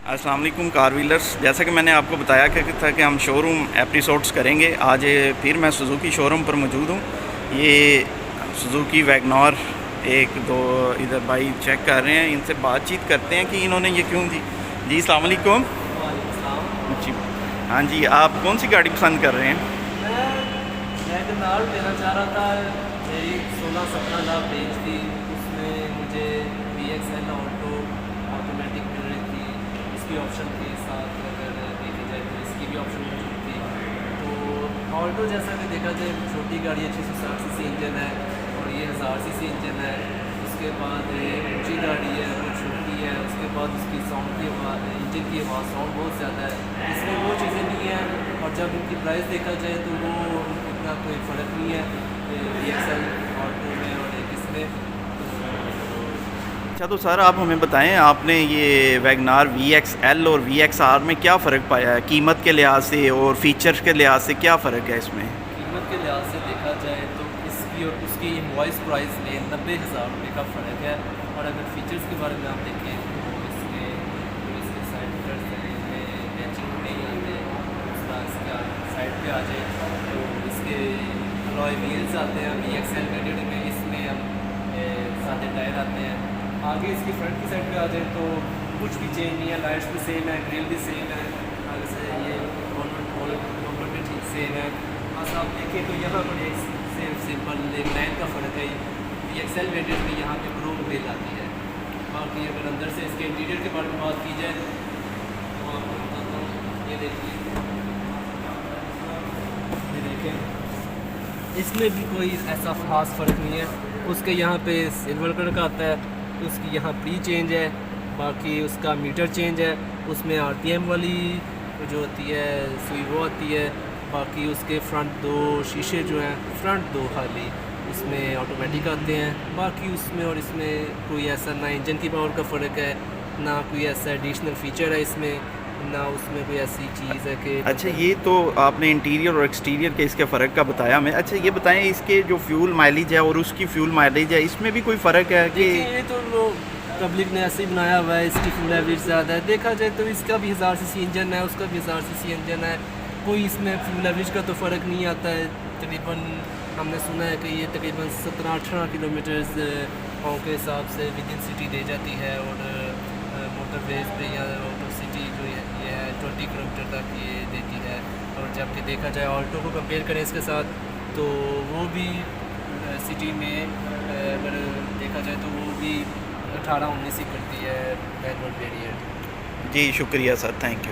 अस्सलाम वालेकुम car wheelers. जैसा कि मैंने आपको बताया कि था कि हम शोरूम एपिसोड्स करेंगे। आज फिर मैं सुजुकी शोरूम पर मौजूद हूँ। ये सुजुकी वैगनआर एक दो इधर भाई चेक कर रहे हैं, इनसे बातचीत करते हैं कि इन्होंने ये क्यों दी। जी अस्सलाम वालेकुम। जी हाँ जी, आप कौन सी गाड़ी पसंद कर रहे हैं? मैं वैगनआर लेना चाह रहा था। मेरी 16-17 लाख रेंज थी, उसमें मुझे VXL ऑल्टो ऑटोमेटिक मिल रही थी। इसकी ऑप्शन थी साथ, अगर देखी जाए तो इसकी भी ऑप्शन मौजूद थी। तो ऑल्टो जैसा कि देखा जाए छोटी गाड़ी है, 660 सीसी इंजन है और ये 1000 सीसी इंजन है। उसके बाद ये ऊँची गाड़ी है, वो छोटी है। उसके बाद उसकी साउंड की आवाज़, इंजन की आवाज़ साउंड बहुत ज़्यादा है। इसमें वो चीज़ें नहीं हैं और जब इनकी प्राइस देखा जाए तो वो इतना कोई फ़र्क नहीं है VXL ऑल्टो में और एक इसमें। अच्छा तो सर आप हमें बताएं, आपने ये वैगनआर VXL और VXR में क्या फ़र्क पाया है कीमत के लिहाज से और फीचर्स के लिहाज से? क्या फ़र्क है इसमें? कीमत के लिहाज से देखा जाए तो इसकी और उसकी इनवॉइस प्राइस में 90,000 रुपये का फ़र्क है। और अगर फ़ीचर्स के बारे में आप देखें तो इसके साइड मिरर्स हैं, इनमें मैचिंग नहीं आते। दूसरा इसका साइड पे आ जाए तो इसके अलॉय व्हील्स आते हैं VXL वेरिएंट में, इसमें हम सादे टायर आते हैं। आगे इसकी फ्रंट की साइड पे आ जाए तो कुछ भी चेंज नहीं है, लाइट्स भी सेम है, ग्रिल भी सेम है। आगे से ये नंबर भी ठीक सेम है। बस आप देखें तो यहाँ पर एक सिंपल एक लाइन का फ़र्क है। VXL वेरिएंट में यहाँ पे क्रोम ग्रिल आती है। बाकी अगर अंदर से इसके इंटीरियर के बारे में बात की जाए तो आपको बताता हूँ। ये देखिए, ये देखें, इसमें भी कोई ऐसा ख़ास फ़र्क नहीं है। उसके यहाँ पे सिल्वर कलर का आता है, उसकी यहाँ प्री चेंज है। बाकी उसका मीटर चेंज है, उसमें RPM वाली जो होती है सुई वो आती है। बाकी उसके फ्रंट दो शीशे जो हैं, फ्रंट दो खाली उसमें ऑटोमेटिक आते हैं। बाकी उसमें और इसमें कोई ऐसा ना इंजन की पावर का फ़र्क है, ना कोई ऐसा एडिशनल फ़ीचर है इसमें, ना उसमें कोई ऐसी चीज़ है कि अच्छा, ये तो आपने इंटीरियर और एक्सटीरियर के इसके फ़र्क का बताया हमें। अच्छा ये बताएं, इसके जो फ्यूल माइलेज है और उसकी फ्यूल माइलेज है, इसमें भी कोई फ़र्क है कि? देखिए, ये तो लोग पब्लिक ने ऐसे ही बनाया हुआ है। इसकी फ्यूल एवरेज ज़्यादा है। देखा जाए तो इसका भी 1000 सीसी इंजन है, उसका भी 1000 सीसी इंजन है। कोई इसमें फ्यूल एवरेज का तो फ़र्क नहीं आता है। तकरीबन हमने सुना है कि ये तकरीबन 17-18 किलोमीटर्स पाँव के हिसाब से विद इन सिटी दे जाती है। और मोटरवेज पे या आउट ऑफ सिटी जो ये है 20 किलोमीटर तक ये देती है। और जबकि देखा जाए ऑल्टो को कंपेयर करें इसके साथ तो वो भी सिटी में अगर देखा जाए तो वो भी 18-19 ही करती है मैनुअल वेरिएंट। जी शुक्रिया सर, थैंक यू।